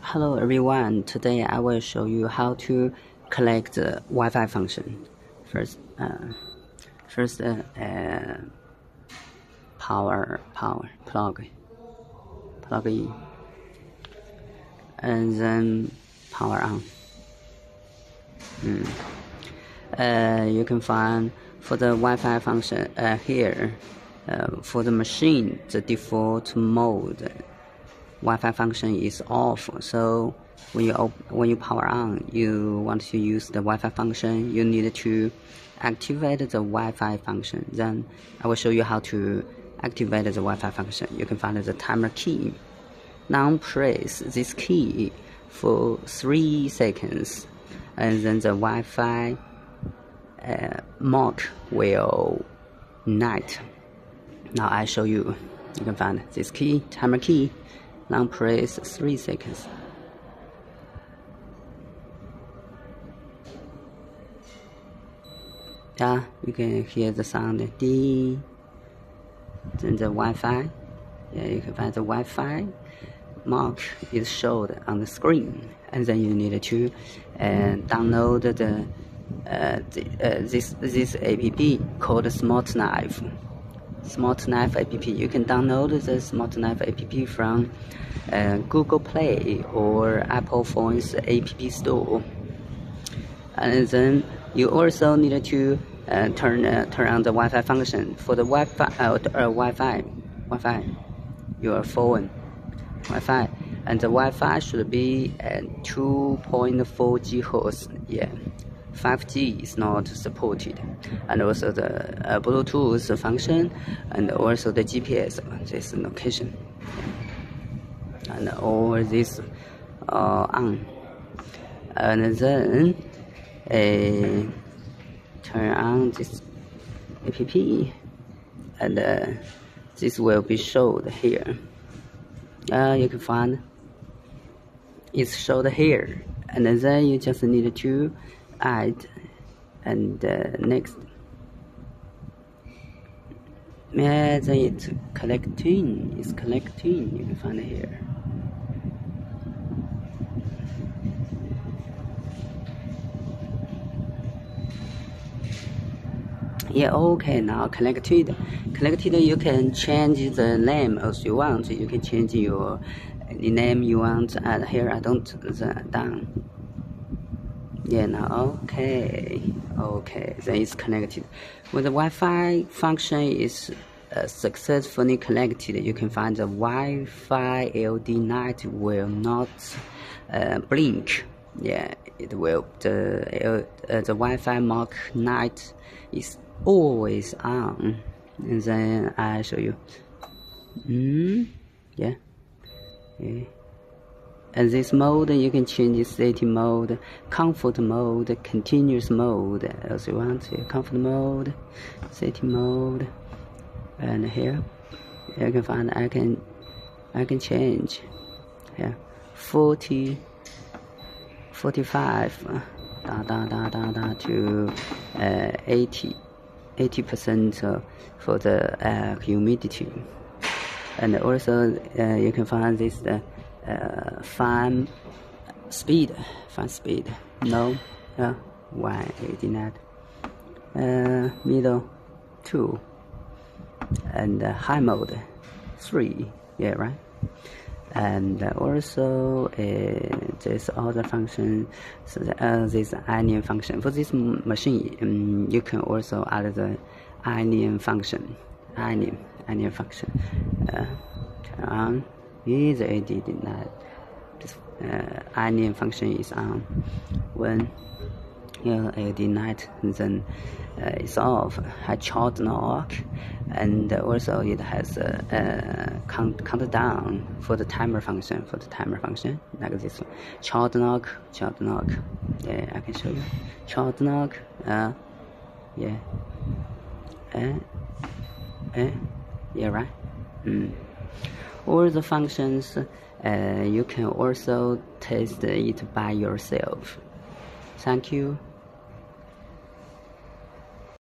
Hello everyone, today I will show you how to collect the Wi-Fi function. First, power plug in, and then power on. You can find for the Wi-Fi function here. For the machine, the default mode Wi-Fi function is off. So when you power on, you want to use the Wi-Fi function, you need to activate the Wi-Fi function. Then I will show you how to activate the Wi-Fi function. You can find the timer key. Now press this key for 3 seconds, and then the Wi-Fi mark will ignite. Now I show you. You can find this key, timer key. Now press 3 seconds. Yeah, you can hear the sound D. Then the Wi-Fi. Yeah, you can find the Wi-Fi mark is showed on the screen, and then you need to download this app called Smart Knife. Smart Knife app. You can download the Smart Knife app from Google Play or Apple Phone's app store. And then you also need to turn on the Wi-Fi function. For the Wi-Fi, your phone Wi-Fi, and the Wi-Fi should be at 2.4 GHz. Yeah. 5G is not supported, and also the Bluetooth function, and also the GPS, this location, and all this on, and then turn on this app, and this will be showed here. You can find it's showed here, and then you just need to add and next. Yeah, then it's collecting. You can find it here. Yeah, okay, now collected. You can change the name as you want. You can change your name you want, and here I don't done. Yeah, now okay, then it's connected. When the Wi-Fi function is successfully connected, you can find the Wi-Fi LED light will not blink. Yeah, it will. The Wi-Fi mark light is always on. And then I show you. Yeah. And this mode, you can change safety mode, comfort mode, continuous mode, as you want. Comfort mode, safety mode, and here you can find I can change. Yeah, 40, 45, to 80% for the humidity, and also you can find this. Fan speed, no, 189, middle 2, and high mode 3. Yeah, right. And also this other function, so this onion function for this machine. You can also add the onion function. Onion function. Turn on. Is did not. This onion function is on. When LED light, then it's off. Has short knock, and also it has countdown for the timer function. Like this one. Short knock. Yeah, I can show you. Short knock. Yeah. Yeah, right. All the functions, you can also test it by yourself. Thank you.